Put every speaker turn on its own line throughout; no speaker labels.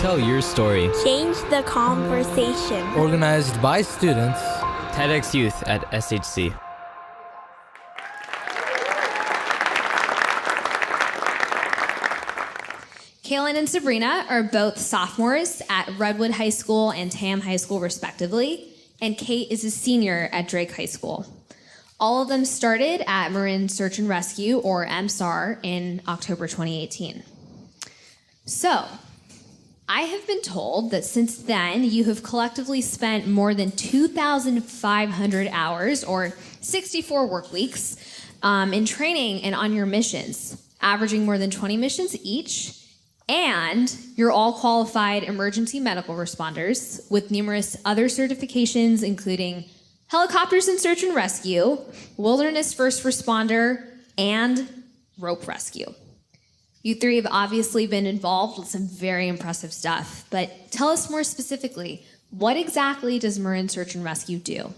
Tell your story.
Change the conversation.
Organized by students.
TEDxYouth at SHC.
Kalyn and Sabrina are both sophomores at Redwood High School and Tam High School, respectively, and Kate is a senior at Drake High School. All of them started at Marin Search and Rescue, or MSAR, in October 2018. So, I have been told that since then, you have collectively spent more than 2,500 hours, or 64 work weeks, in training and on your missions, averaging more than 20 missions each. And you're all qualified emergency medical responders with numerous other certifications, including helicopters and search and rescue, wilderness first responder, and rope rescue. You three have obviously been involved with some very impressive stuff, but tell us more specifically, what exactly does Marin Search and Rescue do?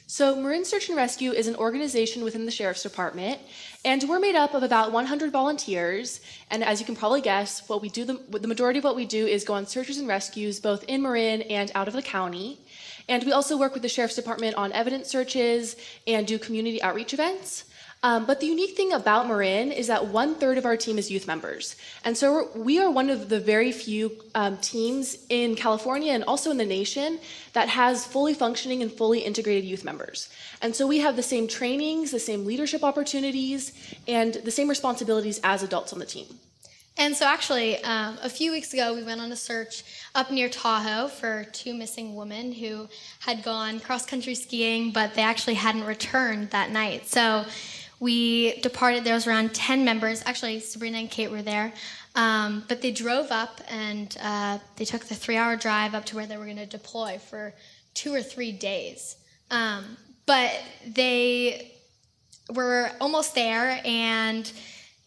So Marin Search and Rescue is an organization within the Sheriff's Department, and we're made up of about 100 volunteers. And as you can probably guess, what we do, the majority of what we do is go on searches and rescues, both in Marin and out of the county. And we also work with the Sheriff's Department on evidence searches and do community outreach events. But the unique thing about Marin is that 1/3 of our team is youth members. And so we are one of the very few teams in California and also in the nation that has fully functioning and fully integrated youth members. And so we have the same trainings, the same leadership opportunities, and the same responsibilities as adults on the team.
And so actually, a few weeks ago, we went on a search up near Tahoe for 2 missing women who had gone cross-country skiing, but they actually hadn't returned that night. So we departed. There was around 10 members. Actually, Sabrina and Kate were there. But they drove up, and they took the 3-hour drive up to where they were going to deploy for 2 or 3 days. But they were almost there, and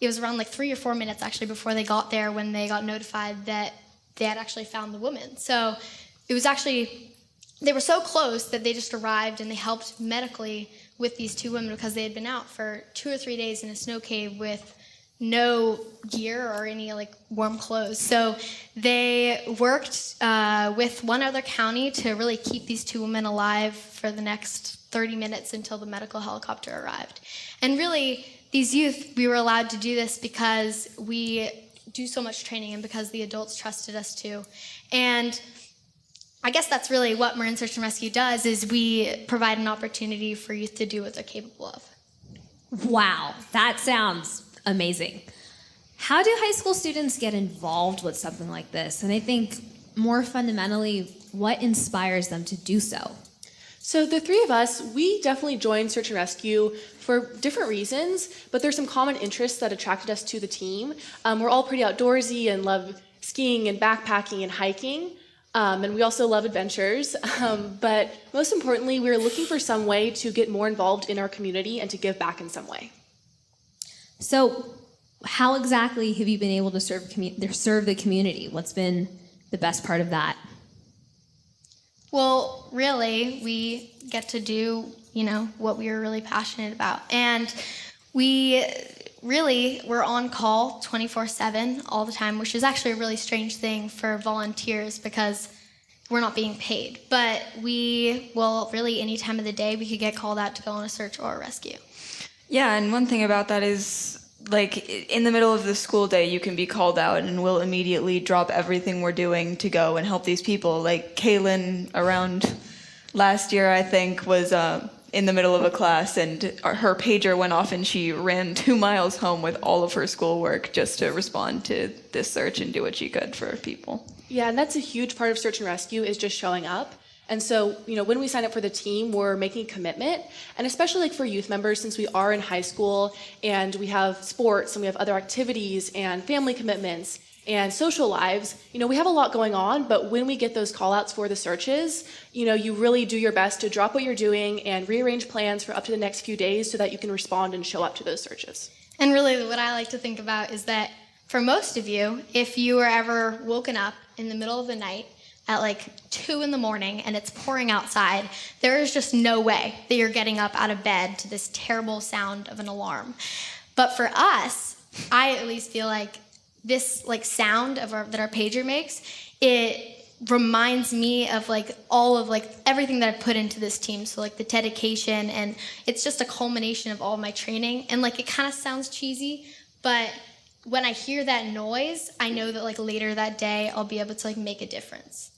it was around like 3 or 4 minutes actually before they got there when they got notified that they had actually found the woman. So it was actually, they were so close that they just arrived and they helped medically with these 2 women because they had been out for 2 or 3 days in a snow cave with no gear or any like warm clothes. So they worked with one other county to really keep these 2 women alive for the next 30 minutes until the medical helicopter arrived. And really, these youth, we were allowed to do this because we do so much training and because the adults trusted us to. And I guess that's really what Marin Search and Rescue does, is we provide an opportunity for youth to do what they're capable of.
Wow, that sounds amazing. How do high school students get involved with something like this? And I think more fundamentally, what inspires them to do so?
So the 3 of us, we definitely joined Search and Rescue for different reasons, but there's some common interests that attracted us to the team. We're all pretty outdoorsy and love skiing and backpacking and hiking, and we also love adventures. But most importantly, we were looking for some way to get more involved in our community and to give back in some way.
So how exactly have you been able to serve the community? What's been the best part of that?
Well, really, we get to do, what we are really passionate about. And we're on call 24/7 all the time, which is actually a really strange thing for volunteers because we're not being paid. But we will really, any time of the day, we could get called out to go on a search or a rescue.
Yeah, and one thing about that is, like, in the middle of the school day, you can be called out and we'll immediately drop everything we're doing to go and help these people. Like, Kalyn, around last year, I think, was in the middle of a class and her pager went off and she ran 2 miles home with all of her schoolwork just to respond to this search and do what she could for people.
Yeah, and that's a huge part of Search and Rescue, is just showing up. And so, when we sign up for the team, we're making a commitment. And especially like for youth members, since we are in high school and we have sports and we have other activities and family commitments and social lives, we have a lot going on. But when we get those call outs for the searches, you really do your best to drop what you're doing and rearrange plans for up to the next few days so that you can respond and show up to those searches.
And really what I like to think about is that for most of you, if you were ever woken up in the middle of the night at like 2 in the morning and it's pouring outside, there is just no way that you're getting up out of bed to this terrible sound of an alarm. But for us, I at least feel like this like sound of that our pager makes, it reminds me of like all of like everything that I put into this team. So like the dedication, and it's just a culmination of all my training. And like it kind of sounds cheesy, but when I hear that noise, I know that like later that day I'll be able to like make a difference.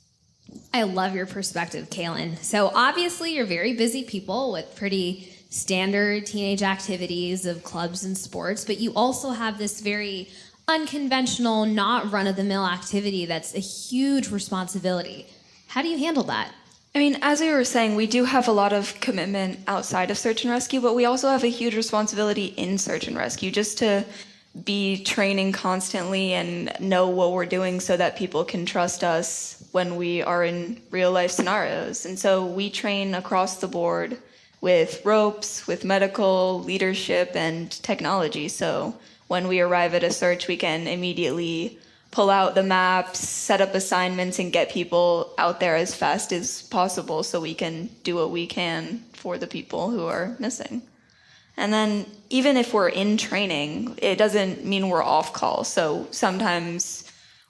I love your perspective, Kalyn. So obviously you're very busy people with pretty standard teenage activities of clubs and sports, but you also have this very unconventional, not run-of-the-mill activity that's a huge responsibility. How do you handle that?
I mean, as we were saying, we do have a lot of commitment outside of search and rescue, but we also have a huge responsibility in search and rescue, just to be training constantly and know what we're doing so that people can trust us when we are in real life scenarios. And so we train across the board with ropes, with medical, leadership, and technology. So when we arrive at a search, we can immediately pull out the maps, set up assignments, and get people out there as fast as possible so we can do what we can for the people who are missing. And then even if we're in training, it doesn't mean we're off call. So sometimes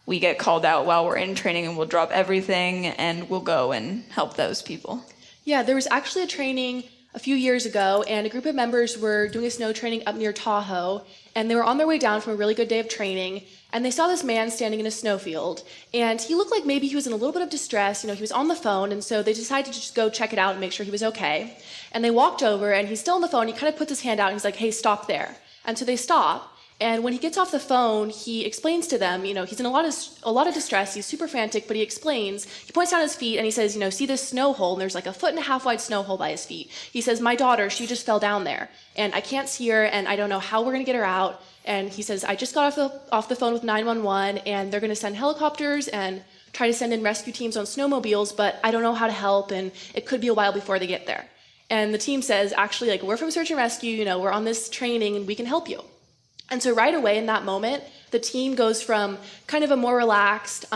we get called out while we're in training and we'll drop everything and we'll go and help those people.
Yeah, there was actually a training a few years ago, and a group of members were doing a snow training up near Tahoe, and they were on their way down from a really good day of training, and they saw this man standing in a snowfield, and he looked like maybe he was in a little bit of distress. He was on the phone, and so they decided to just go check it out and make sure he was okay. And they walked over, and he's still on the phone. He kind of puts his hand out, and he's like, "Hey, stop there." And so they stop. And when he gets off the phone, he explains to them, he's in a lot of distress. He's super frantic, but he explains. He points down his feet and he says, see this snow hole? And there's like a 1.5 foot wide snow hole by his feet. He says, "My daughter, she just fell down there, and I can't see her, and I don't know how we're gonna get her out." And he says, "I just got off the phone with 911, and they're gonna send helicopters and try to send in rescue teams on snowmobiles, but I don't know how to help, and it could be a while before they get there." And the team says, "Actually, we're from Search and Rescue. We're on this training, and we can help you." And so right away in that moment, the team goes from kind of a more relaxed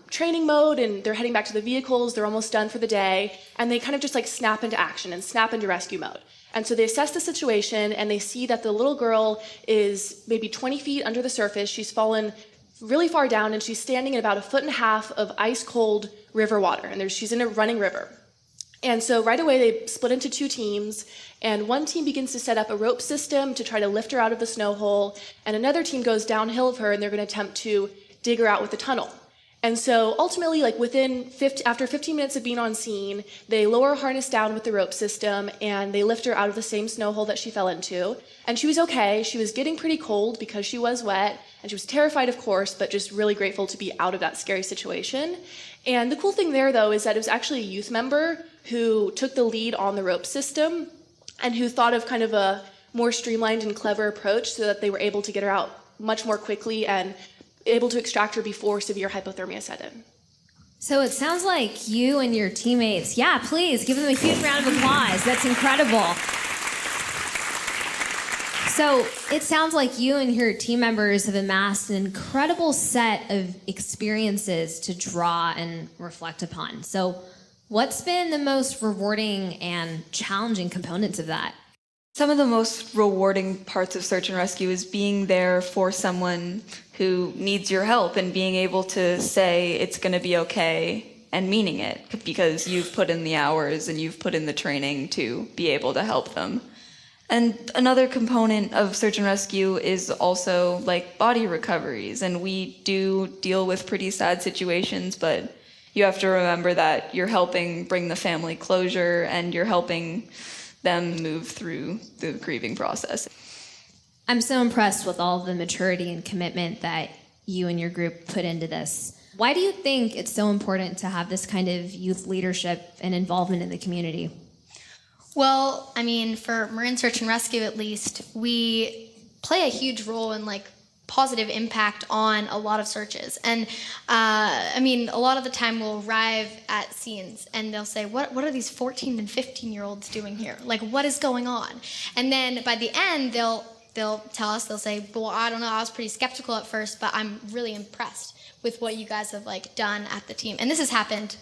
training mode, and they're heading back to the vehicles, they're almost done for the day, and they kind of just snap into action and snap into rescue mode. And so they assess the situation, and they see that the little girl is maybe 20 feet under the surface. She's fallen really far down, and she's standing in about 1.5 foot of ice-cold river water, and she's in a running river. And so right away they split into two teams, and one team begins to set up a rope system to try to lift her out of the snow hole, and another team goes downhill of her, and they're going to attempt to dig her out with a tunnel. And so ultimately, after 15 minutes of being on scene, they lower her harness down with the rope system, and they lift her out of the same snow hole that she fell into. And she was okay. She was getting pretty cold because she was wet, and she was terrified, of course, but just really grateful to be out of that scary situation. And the cool thing there, though, is that it was actually a youth member who took the lead on the rope system and who thought of kind of a more streamlined and clever approach so that they were able to get her out much more quickly and able to extract her before severe hypothermia set in.
So it sounds like you and your teammates, please give them a huge round of applause. That's incredible. So it sounds like you and your team members have amassed an incredible set of experiences to draw and reflect upon. So what's been the most rewarding and challenging components of that?
Some of the most rewarding parts of search and rescue is being there for someone who needs your help and being able to say it's going to be okay and meaning it because you've put in the hours and you've put in the training to be able to help them. And another component of search and rescue is also body recoveries, and we do deal with pretty sad situations, but you have to remember that you're helping bring the family closure and you're helping them move through the grieving process.
I'm so impressed with all the maturity and commitment that you and your group put into this. Why do you think it's so important to have this kind of youth leadership and involvement in the community?
Well, for Marin Search and Rescue at least, we play a huge role in positive impact on a lot of searches. And a lot of the time we'll arrive at scenes and they'll say, what are these 14 and 15-year-olds doing here? What is going on? And then by the end, they'll tell us, they'll say, well, I don't know, I was pretty skeptical at first, but I'm really impressed with what you guys have done at the team. And this has happened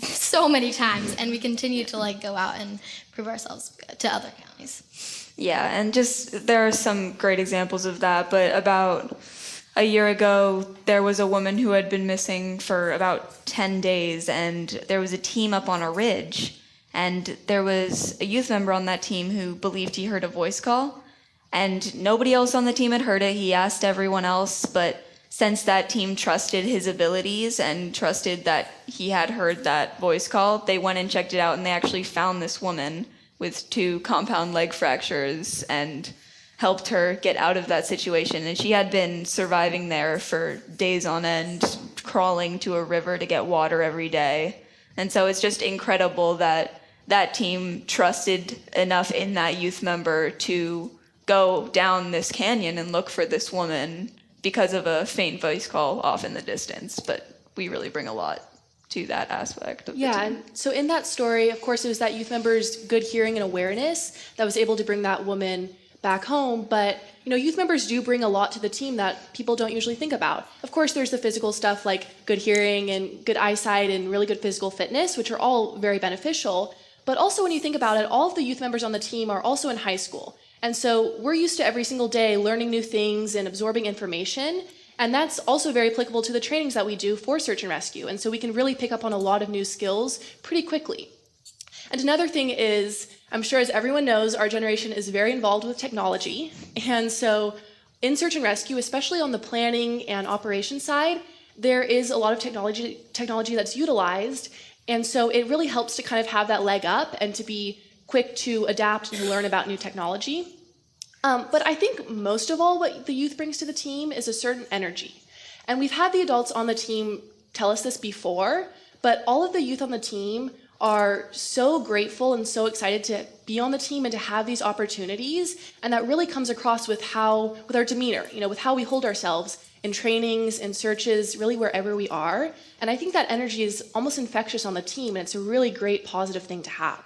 so many times, and we continue to go out and prove ourselves to other counties.
Yeah, and there are some great examples of that, but about a year ago, there was a woman who had been missing for about 10 days, and there was a team up on a ridge, and there was a youth member on that team who believed he heard a voice call, and nobody else on the team had heard it. He asked everyone else, but since that team trusted his abilities and trusted that he had heard that voice call, they went and checked it out, and they actually found this woman with 2 compound leg fractures and helped her get out of that situation. And she had been surviving there for days on end, crawling to a river to get water every day. And so it's just incredible that that team trusted enough in that youth member to go down this canyon and look for this woman because of a faint voice call off in the distance. But we really bring a lot to that aspect of the team.
And so in that story, of course, it was that youth member's good hearing and awareness that was able to bring that woman back home. But youth members do bring a lot to the team that people don't usually think about. Of course, there's the physical stuff like good hearing and good eyesight and really good physical fitness, which are all very beneficial. But also when you think about it, all of the youth members on the team are also in high school. And so we're used to every single day learning new things and absorbing information. And that's also very applicable to the trainings that we do for search and rescue. And so we can really pick up on a lot of new skills pretty quickly. And another thing is, I'm sure as everyone knows, our generation is very involved with technology. And so in search and rescue, especially on the planning and operation side, there is a lot of technology that's utilized. And so it really helps to kind of have that leg up and to be quick to adapt and to learn about new technology. But I think most of all what the youth brings to the team is a certain energy. And we've had the adults on the team tell us this before, but all of the youth on the team are so grateful and so excited to be on the team and to have these opportunities. And that really comes across with our demeanor, with how we hold ourselves in trainings and searches, really wherever we are. And I think that energy is almost infectious on the team, and it's a really great positive thing to have.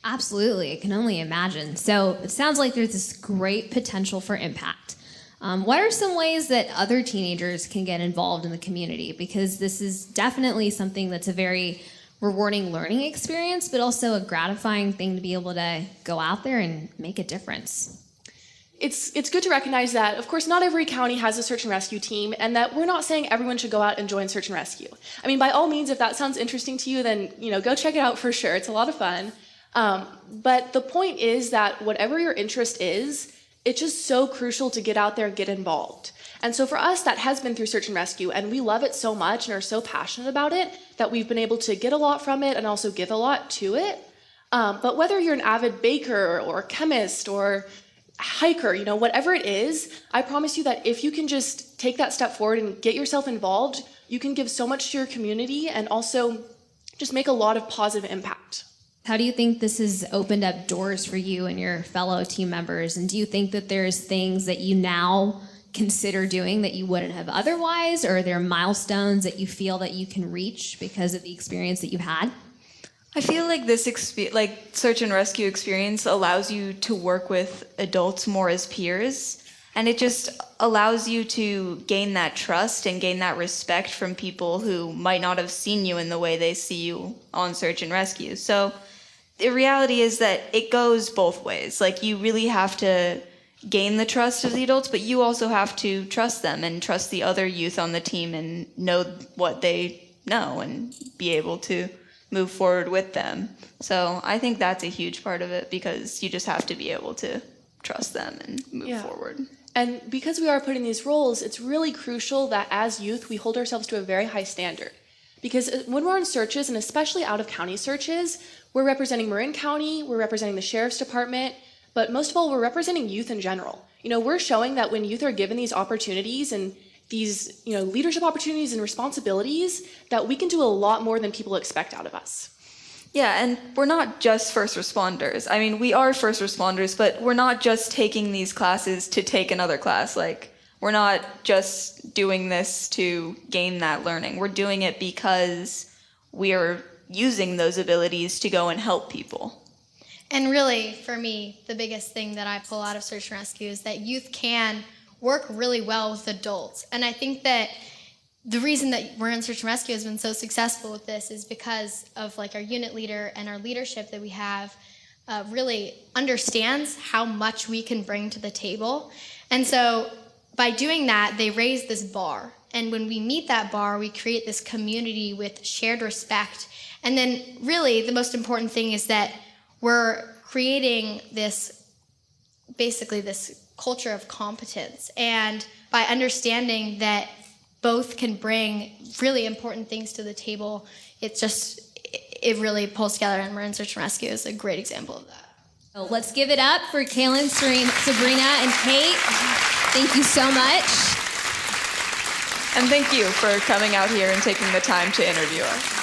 Absolutely, I can only imagine. So it sounds like there's this great potential for impact. What are some ways that other teenagers can get involved in the community? Because this is definitely something that's a very rewarding learning experience, but also a gratifying thing to be able to go out there and make a difference.
It's good to recognize that, of course, not every county has a search and rescue team, and that we're not saying everyone should go out and join search and rescue. I mean, by all means, if that sounds interesting to you, then go check it out for sure. It's a lot of fun. But the point is that whatever your interest is, it's just so crucial to get out there and get involved. And so for us, that has been through search and rescue, and we love it so much and are so passionate about it that we've been able to get a lot from it and also give a lot to it. But whether you're an avid baker or chemist or hiker, whatever it is, I promise you that if you can just take that step forward and get yourself involved, you can give so much to your community and also just make a lot of positive impact.
How do you think this has opened up doors for you and your fellow team members? And do you think that there's things that you now consider doing that you wouldn't have otherwise? Or are there milestones that you feel that you can reach because of the experience that you've had?
I feel like this search and rescue experience allows you to work with adults more as peers, and it just allows you to gain that trust and gain that respect from people who might not have seen you in the way they see you on search and rescue. So the reality is that it goes both ways. Like, you really have to gain the trust of the adults, but you also have to trust them and trust the other youth on the team and know what they know and be able to move forward with them. So I think that's a huge part of it, because you just have to be able to trust them and move forward.
And because we are put in these roles, it's really crucial that as youth, we hold ourselves to a very high standard. Because when we're in searches, and especially out-of-county searches, we're representing Marin County, we're representing the Sheriff's Department, but most of all, we're representing youth in general. We're showing that when youth are given these opportunities and these leadership opportunities and responsibilities, that we can do a lot more than people expect out of us.
Yeah, and we're not just first responders. I mean, we are first responders, but we're not just taking these classes to take another class. Like, we're not just doing this to gain that learning. We're doing it because we are using those abilities to go and help people.
And really, for me, the biggest thing that I pull out of search and rescue is that youth can work really well with adults. And I think that the reason that Marin Search and Rescue has been so successful with this is because of our unit leader and our leadership that we have really understands how much we can bring to the table. And so by doing that, they raise this bar. And when we meet that bar, we create this community with shared respect. And then really the most important thing is that we're creating basically this culture of competence. And by understanding that both can bring really important things to the table, it really pulls together, and Marin Search and Rescue is a great example of that.
So let's give it up for Kalyn, Sabrina, and Kate. Thank you so much.
And thank you for coming out here and taking the time to interview us.